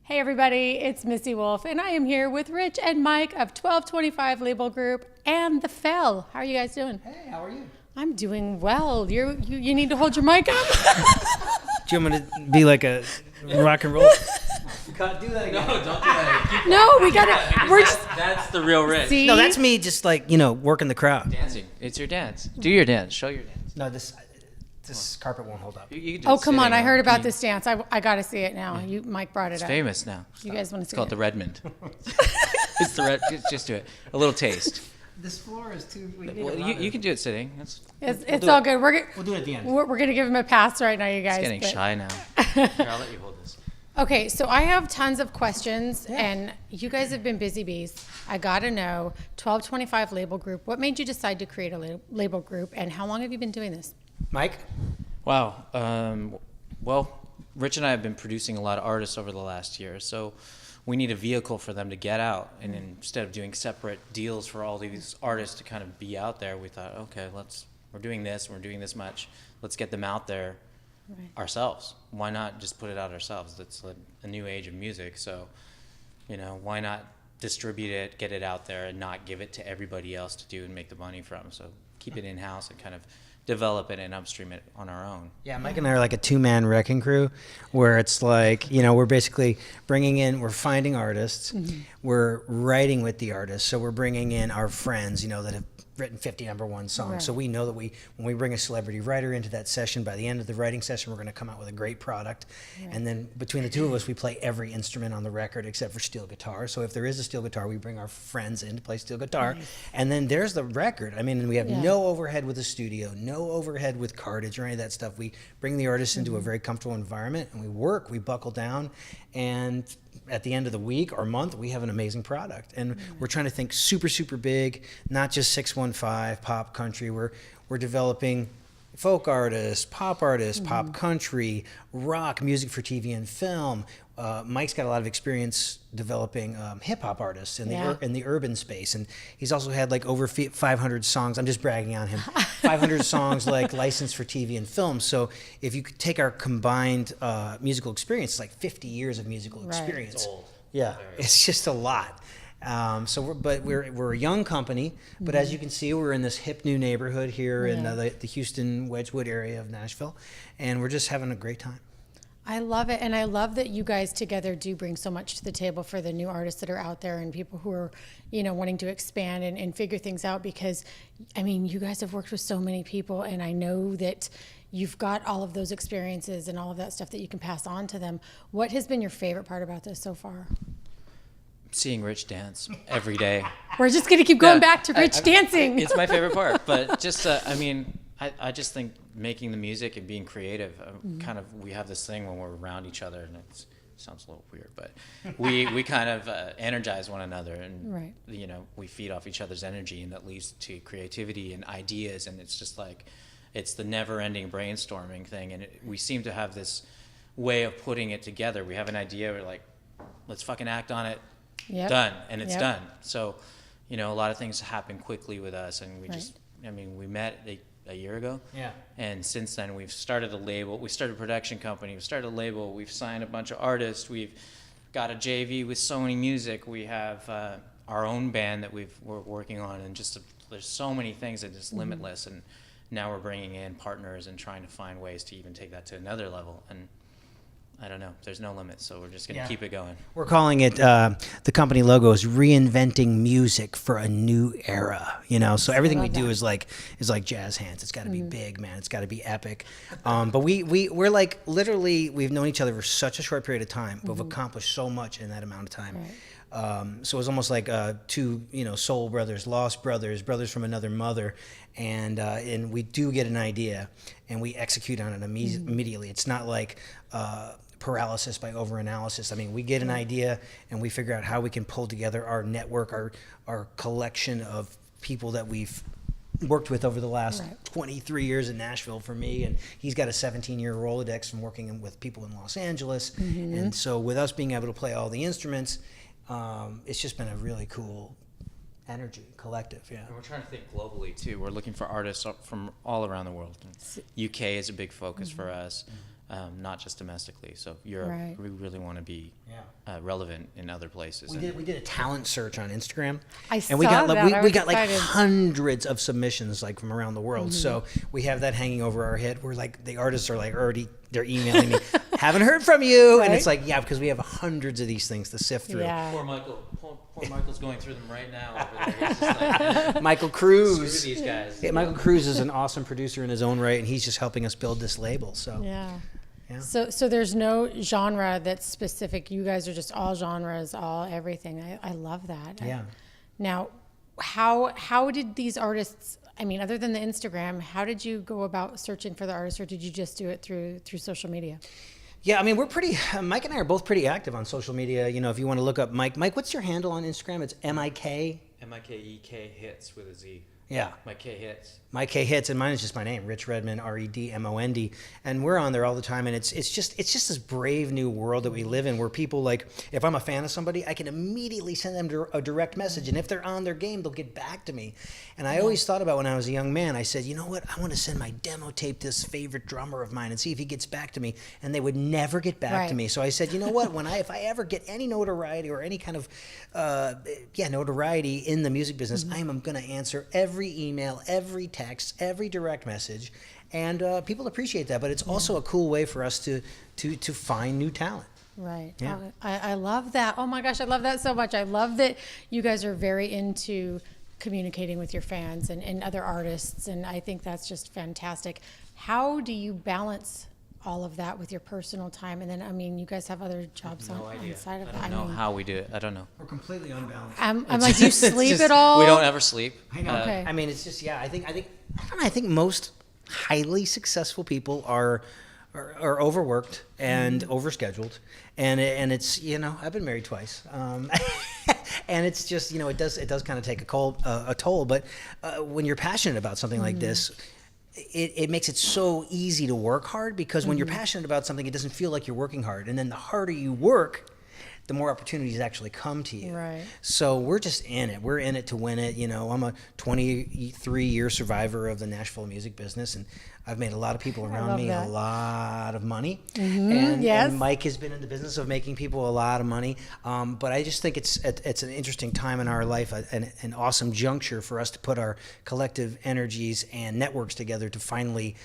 Hey everybody, it's Missy Wolf, and I am here with Rich and Mike of 1225 Label Group and The Fell. How are you guys doing? Hey, how are you? I'm doing well. You need to hold your mic up. Do you want me to be like a rock and roll? You can't do that again. No, don't do that. No, we gotta. We're just. That's the real Rich. See? No, that's me just like, working the crowd. Dancing. It's your dance. Do your dance. Show your dance. No, this carpet won't hold up. You can do Oh, it come on! sitting, I heard though. about this dance. I gotta see it now. Mike brought it It's up. famous now. You guys want to It's see called it? the Redmond. It's the Red. Just do it. A little taste. This floor is too... Well, you can do it sitting. It's all good. We'll do it at the end. We're gonna give him a pass right now, you guys. It's getting but- shy now. Here, I'll let you hold this. Okay, so I have tons of questions, and you guys have been busy bees. I gotta know, 1225 Label Group, what made you decide to create a label group, and how long have you been doing this? Mike? Wow. Well, Rich and I have been producing a lot of artists over the last year, so we need a vehicle for them to get out. And instead of doing separate deals for all these artists to kind of be out there, we thought, okay, we're doing this much. Let's get them out there ourselves. Why not just put it out ourselves? That's a new age of music, so why not distribute it, get it out there, and not give it to everybody else to do and make the money from? So keep it in-house and kind of develop it and upstream it on our own. Yeah, Mike and I are like a two-man wrecking crew where it's like, we're basically we're finding artists, we're writing with the artists, so we're bringing in our friends, that have written 50 number one songs. Right. So we know that when we bring a celebrity writer into that session, by the end of the writing session, we're going to come out with a great product. Right. And then between the two of us, we play every instrument on the record except for steel guitar. So if there is a steel guitar, we bring our friends in to play steel guitar. Nice. And then there's the record. I mean, and we have no overhead with the studio, no overhead with cartage or any of that stuff. We bring the artists into a very comfortable environment, and we buckle down, and at the end of the week or month, we have an amazing product. And we're trying to think super, super big, not just 615 pop country. We're developing folk artists, pop country, rock, music for TV and film. Mike's got a lot of experience developing hip hop artists in the urban space, and he's also had like over 500 songs. I'm just bragging on him. 500 songs like licensed for TV and film. So if you could take our combined musical experience, it's like 50 years of musical experience. It's old. Yeah, it's just a lot. We're a young company, but as you can see, we're in this hip new neighborhood here in the Houston Wedgwood area of Nashville, and we're just having a great time. I love it, and I love that you guys together do bring so much to the table for the new artists that are out there and people who are, wanting to expand and figure things out, because, I mean, you guys have worked with so many people, and I know that you've got all of those experiences and all of that stuff that you can pass on to them. What has been your favorite part about this so far? Seeing Rich dance every day. We're just going to keep going back to Rich dancing. It's my favorite part, but just, I just think making the music and being creative, we have this thing when we're around each other, and it sounds a little weird, but we kind of energize one another, and we feed off each other's energy, and that leads to creativity and ideas, and it's just like, it's the never-ending brainstorming thing, and we seem to have this way of putting it together. We have an idea, we're like, let's fucking act on it, done, and it's done. So, a lot of things happen quickly with us, and we met a year ago. Yeah. And since then, we've started a label. We started a production company. We started a label. We've signed a bunch of artists. We've got a JV with Sony Music. We have our own band that we're working on, and there's so many things that is limitless. And now we're bringing in partners and trying to find ways to even take that to another level. And I don't know. There's no limit, so we're just going to keep it going. We're calling it, the company logo is reinventing music for a new era, So everything we do is like jazz hands. It's got to be big, man. It's got to be epic. But we're like, literally, we've known each other for such a short period of time, but we've accomplished so much in that amount of time. Right. So it was almost like two, soul brothers, lost brothers from another mother, and we do get an idea, and we execute on it immediately. It's not like paralysis by overanalysis. I mean, we get an idea, and we figure out how we can pull together our network, our collection of people that we've worked with over the last 23 years in Nashville for me, and he's got a 17-year Rolodex from working with people in Los Angeles. And so with us being able to play all the instruments, it's just been a really cool energy collective. And we're trying to think globally too. We're looking for artists from all around the world. UK is a big focus for us. not just domestically. So Europe, Right. we really want to be relevant in other places. We did a talent search on Instagram, I and we saw got that. I we was got like excited. hundreds of submissions like from around the world. So we have that hanging over our head. We're like, the artists are like already, they're emailing me, haven't heard from you, and it's Right? like, yeah, because we have hundreds of these things to sift through. Yeah. Poor Michael's going through them right now over there. He's just like, Michael screw Cruz. these guys. Yeah, Michael Cruz is an awesome producer in his own right, and he's just helping us build this label. So Yeah. Yeah. So there's no genre that's specific. You guys are just all genres, all everything. I love that. Yeah. Now, how did these artists? I mean, other than the Instagram, how did you go about searching for the artists, or did you just do it through social media? Yeah, I mean, we're pretty, Mike and I are both pretty active on social media. You know, if you want to look up Mike, what's your handle on Instagram? It's MIK? MIKEK hits with a Z. Yeah. Mike K hits. Mike K hits, and mine is just my name, Rich Redmond, Redmond, and we're on there all the time. And it's just this brave new world that we live in, where people, like, if I'm a fan of somebody, I can immediately send them a direct message, and if they're on their game, they'll get back to me. And I always thought about when I was a young man, I said, you know what, I want to send my demo tape to this favorite drummer of mine and see if he gets back to me. And they would never get back to me. So I said, you know what, if I ever get any notoriety or any kind of notoriety in the music business, I am going to answer every email, every text, every direct message, and people appreciate that. But it's also a cool way for us to find new talent. Right. Yeah. I love that. Oh my gosh, I love that so much. I love that you guys are very into communicating with your fans and other artists, and I think that's just fantastic. How do you balance all of that with your personal time? And then, I mean, you guys have other jobs on the side of that. I don't know how we do it. I don't know. We're completely unbalanced. I'm like, do you sleep just, at all? We don't ever sleep. I know. Okay. I mean, it's just, I don't know. I think most highly successful people are overworked and overscheduled, and it's, I've been married twice, and it's just, it does kind of take a toll. But when you're passionate about something like this, it makes it so easy to work hard, because when you're passionate about something, it doesn't feel like you're working hard, and then the harder you work, the more opportunities actually come to you. Right. So we're just in it. We're in it to win it. I'm a 23-year survivor of the Nashville music business, and I've made a lot of people around me a lot of money. And Mike has been in the business of making people a lot of money. But I just think it's an interesting time in our life, an awesome juncture for us to put our collective energies and networks together to finally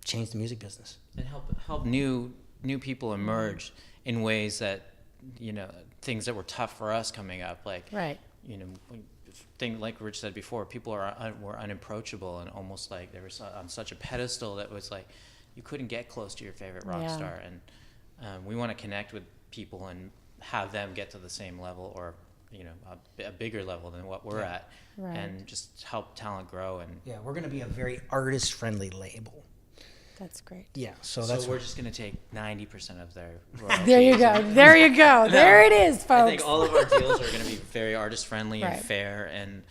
change the music business And help new people emerge in ways that, things that were tough for us coming up, like, like Rich said before, people were unapproachable, and almost like they were on such a pedestal that was like you couldn't get close to your favorite rock star. And we want to connect with people and have them get to the same level, or a bigger level than what we're at, and just help talent grow. And we're going to be a very artist-friendly label. That's great. Yeah, so we're just going to take 90% of their royalties. There you go. There you go. There it is, folks. I think all of our deals are going to be very artist-friendly and fair, and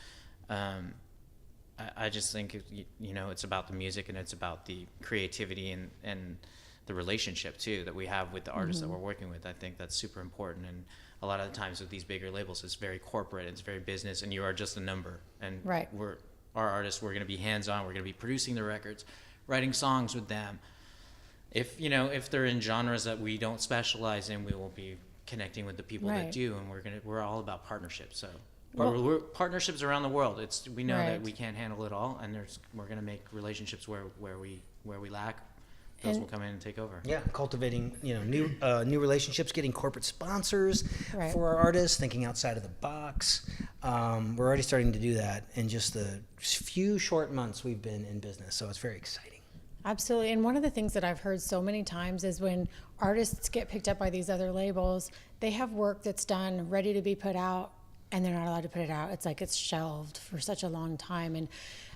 I just think, it's about the music, and it's about the creativity and the relationship, too, that we have with the artists that we're working with. I think that's super important, and a lot of the times with these bigger labels, it's very corporate, it's very business, and you are just a number. And our artists, we're going to be hands-on, we're going to be producing the records, writing songs with them. If they're in genres that we don't specialize in, we will be connecting with the people that do, and we're all about partnerships. So we're partnerships around the world. We know that we can't handle it all, and we're going to make relationships where we lack. Those will come in and take over. Yeah, cultivating new relationships, getting corporate sponsors for our artists, thinking outside of the box. We're already starting to do that in just the few short months we've been in business, so it's very exciting. Absolutely. And one of the things that I've heard so many times is when artists get picked up by these other labels, they have work that's done, ready to be put out, and they're not allowed to put it out. It's like it's shelved for such a long time. And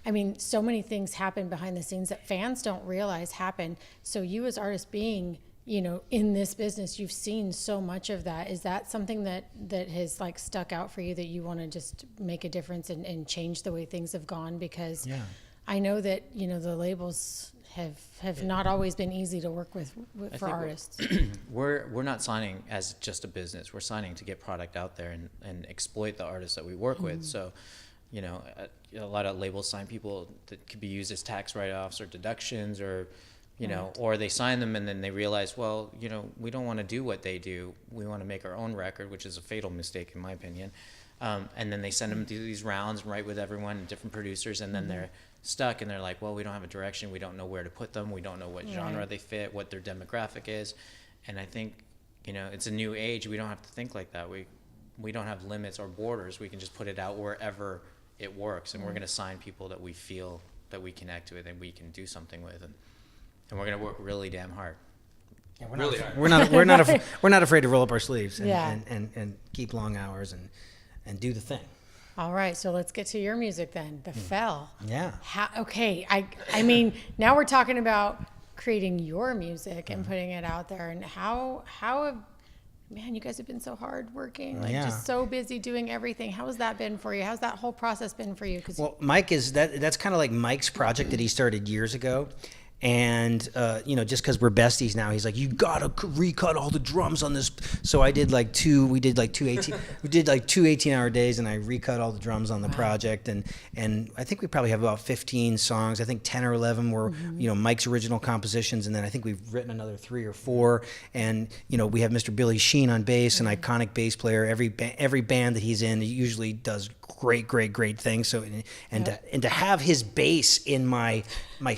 I mean, so many things happen behind the scenes that fans don't realize happen. So you as artists being, in this business, you've seen so much of that. Is that something that has like stuck out for you, that you want to just make a difference and change the way things have gone? Because I know that, the labels have not always been easy to work with for artists. We're not signing as just a business. We're signing to get product out there and exploit the artists that we work with. So, a lot of labels sign people that could be used as tax write-offs or deductions, or you know, or they sign them and then they realize, well, you know, we don't want to do what they do. We want to make our own record, which is a fatal mistake in my opinion. And then they send them through these rounds and write with everyone, different producers, and then they're stuck and they're like, well, we don't have a direction. We don't know where to put them. We don't know what genre they fit, what their demographic is. And I think, you know, it's a new age. We don't have to think like that. We don't have limits or borders. We can just put it out wherever it works. And we're going to sign people that we feel that we connect with and we can do something with. And we're going to work really damn hard. Yeah, we're not afraid to roll up our sleeves and keep long hours and do the thing. All right, so let's get to your music then. The Fell. Yeah. Okay, I mean, now we're talking about creating your music and putting it out there. And how have, man, you guys have been so hard working, like just so busy doing everything. How has that been for you? How's that whole process been for you? Well, Mike that's kind of like Mike's project that he started years ago. And, you know, just because we're besties now, he's like, you gotta recut all the drums on this. So we did like two 18-hour days, and I recut all the drums on the project. And I think we probably have about 15 songs. I think 10 or 11 were, you know, Mike's original compositions. And then I think we've written another 3 or 4. And, you know, we have Mr. Billy Sheen on bass, an iconic bass player. Every band that he's in, he usually does great things. So, and to have his bass in my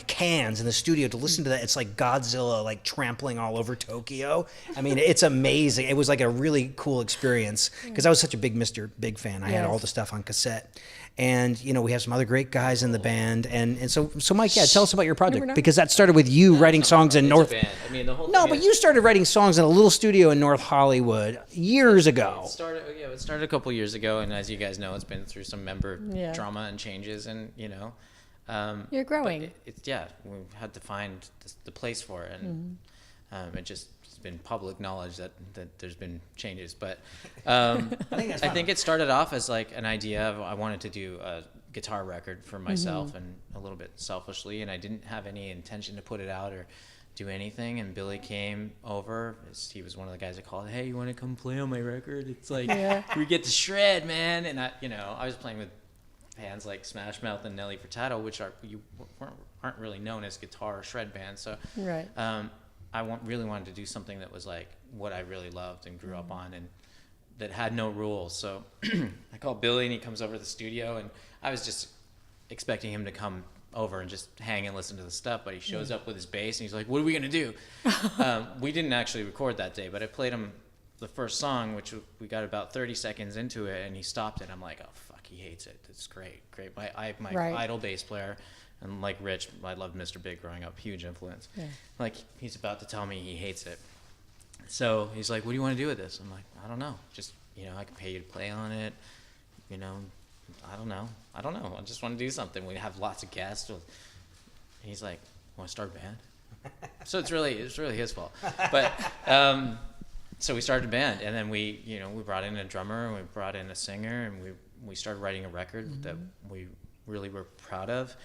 cans in the studio, to listen to that, it's like Godzilla like trampling all over Tokyo. I mean, it's amazing. It was like a really cool experience because I was such a big Mr. Big fan. I had all the stuff on cassette. And, you know, we have some other great guys in the band. And so Mike, tell us about your project, because that started with you writing songs in North. I mean, the whole no, but you started writing songs in a little studio in North Hollywood years ago. It started a couple years ago, and as you guys know, it's been through some member drama and changes, and you know, you're growing. We've had to find the place for it, and it's been public knowledge that there's been changes. But I think it started off as like an idea of I wanted to do a guitar record for myself, and a little bit selfishly, and I didn't have any intention to put it out or do anything. And Billy came over. He was one of the guys that called, hey, you want to come play on my record? It's like we get to shred, man. And I was playing with bands like Smash Mouth and Nelly Furtado, which aren't really known as guitar or shred bands. So I really wanted to do something that was like what I really loved and grew up on, and that had no rules. So I called Billy, and he comes over to the studio, and I was just expecting him to come over and just hang and listen to the stuff, but he shows up with his bass, and he's like, what are we gonna do? We didn't actually record that day, but I played him the first song, which we got about 30 seconds into it, and he stopped it. I'm like, oh fuck, he hates it. It's great. My idol bass player. And like Rich, I loved Mr. Big growing up, huge influence. Yeah. Like, he's about to tell me he hates it. So he's like, what do you want to do with this? I'm like, I don't know. Just, you know, I can pay you to play on it. You know, I don't know. I just want to do something. We have lots of guests. And he's like, want to start a band? So it's really his fault. But so we started a band, and then we brought in a drummer, and we brought in a singer, and we started writing a record that we really were proud of.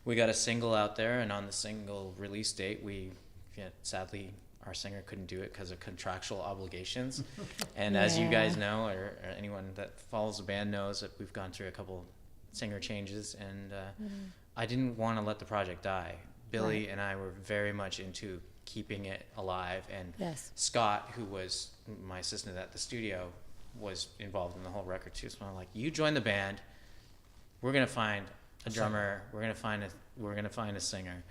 We got a single out there, and on the single release date, sadly, our singer couldn't do it because of contractual obligations. And as you guys know, or anyone that follows the band knows, that we've gone through a couple singer changes, and I didn't want to let the project die. Billy and I were very much into keeping it alive, and Scott, who was my assistant at the studio, was involved in the whole record too. So I'm like, you join the band, we're gonna find a drummer, we're gonna find a singer.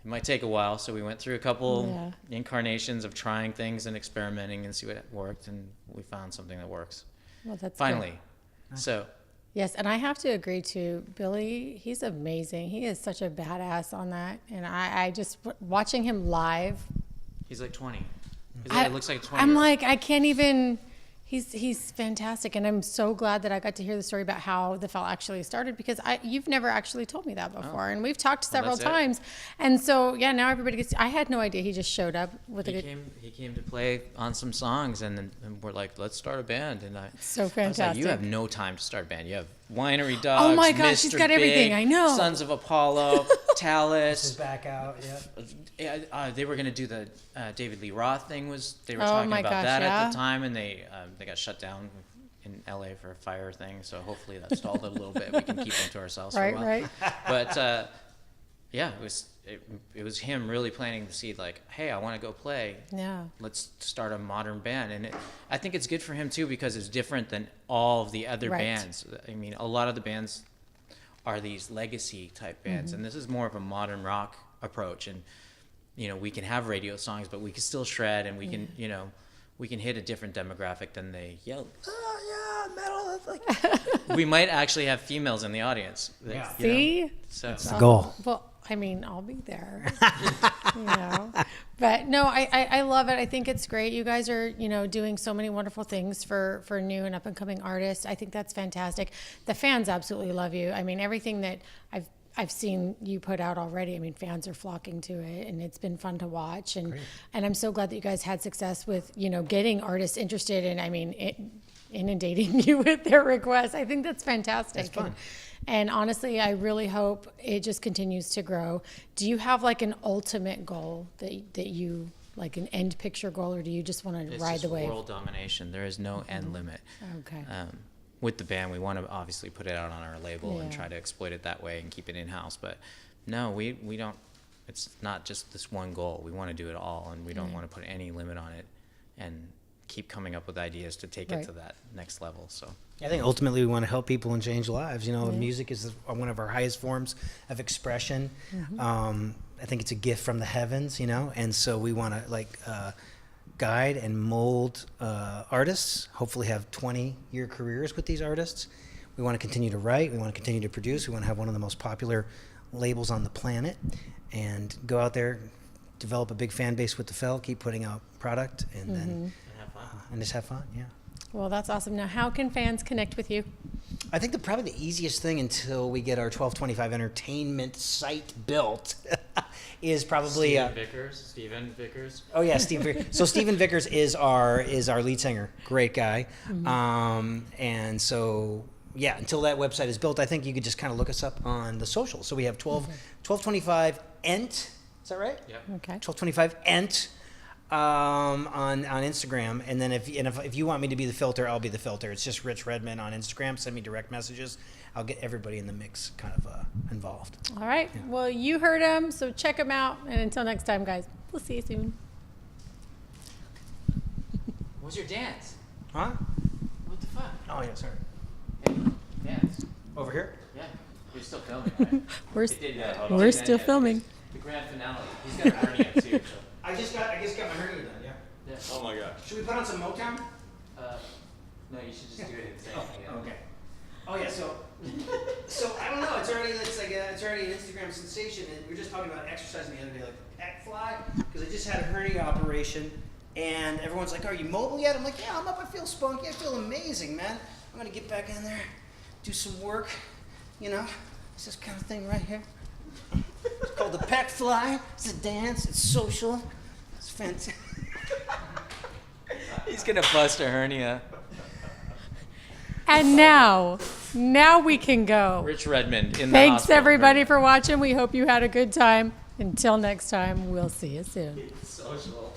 It might take a while, so we went through a couple incarnations of trying things and experimenting and see what worked, and we found something that works. Well, that's finally good. So yes, and I have to agree too. Billy, he's amazing. He is such a badass on that, and I just watching him live. He's like 20. It looks like 20. I'm like, I can't even. He's fantastic, and I'm so glad that I got to hear the story about how the Fell actually started, because you've never actually told me that before, and we've talked several times, and so now everybody gets. I had no idea he just showed up with He came to play on some songs, and we're like, let's start a band, and so fantastic. I was like, you have no time to start a band. You have Winery Dogs. Oh my gosh, he's got everything. I know. Sons of Apollo, Talus. This is back out. Yeah. They were gonna do the David Lee Roth thing. They were talking about that at the time, and they got shut down in LA for a fire thing. So hopefully that stalled a little bit. We can keep them to ourselves for a while. Right. But it it was him really planting the seed, like, hey, I want to go play. Yeah. Let's start a modern band. And I think it's good for him too, because it's different than all of the other Right. bands. I mean, a lot of the bands are these legacy type bands, and this is more of a modern rock approach. And we can have radio songs, but we can still shred, and we can we can hit a different demographic than they yell, oh yeah, metal. Like, we might actually have females in the audience. Yeah. See? So That's the goal. Well, I mean, I'll be there. But no, I love it. I think it's great. You guys are, doing so many wonderful things for new and up and coming artists. I think that's fantastic. The fans absolutely love you. I mean, everything that I've seen you put out already. I mean, fans are flocking to it, and it's been fun to watch. And I'm so glad that you guys had success with, getting artists interested in, inundating you with their requests. I think that's fantastic. It's fun. And honestly, I really hope it just continues to grow. Do you have like an ultimate goal that you, like an end picture goal, or do you just want to it's ride just the wave? world domination. There is no end limit. Okay. With the band, we want to obviously put it out on our label and Yeah. try to exploit it that way and keep it in-house. But no, we don't. It's not just this one goal. We want to do it all, and we don't want to put any limit on it, and keep coming up with ideas to take Right. it to that next level. So I think ultimately we want to help people and change lives. Music is one of our highest forms of expression. I think it's a gift from the heavens, and so we want to guide and mold artists, hopefully have 20-year careers with these artists. We want to continue to write. We want to continue to produce. We want to have one of the most popular labels on the planet and go out there, develop a big fan base with the Fell, keep putting out product, and then and have fun. and just have fun, yeah. Well, that's awesome. Now, how can fans connect with you? I think probably the easiest thing until we get our 1225 entertainment site built is probably Steven Vickers. oh yeah, Steve Vickers. So Steven Vickers is our lead singer, great guy. And so yeah, until that website is built, I think you could just kind of look us up on the socials. So we have 1225 Ent, is that right? Yep. Okay. 1225 Ent on Instagram, and then if you want me to be the filter, I'll be the filter. It's just Rich Redmond on Instagram. Send me direct messages. I'll get everybody in the mix kind of involved. All right. Yeah. Well, you heard him, so check him out. And until next time, guys, we'll see you soon. What's your dance? Huh? What the fuck? Oh yeah, sorry. Hey, dance. Over here? Yeah. You're still filming, right? We're still filming. The grand finale. He's got a hernia too. So. I just got my hernia done. Yeah. Yeah. Oh my god. Should we put on some Motown? No, you should just do it insane. Okay. Oh yeah. So I don't know. It's already an Instagram sensation, and we were just talking about exercising the other day, like the pec fly, because I just had a hernia operation, and everyone's like, "Are you mobile yet?" I'm like, "Yeah, I'm up. I feel spunky. I feel amazing, man. I'm gonna get back in there, do some work. It's this kind of thing right here. It's called the pec fly. It's a dance. It's social. It's fantastic." He's gonna bust a hernia. And now we can go. Rich Redmond in the Thanks, hospital. everybody, for watching. We hope you had a good time. Until next time, we'll see you soon. Social.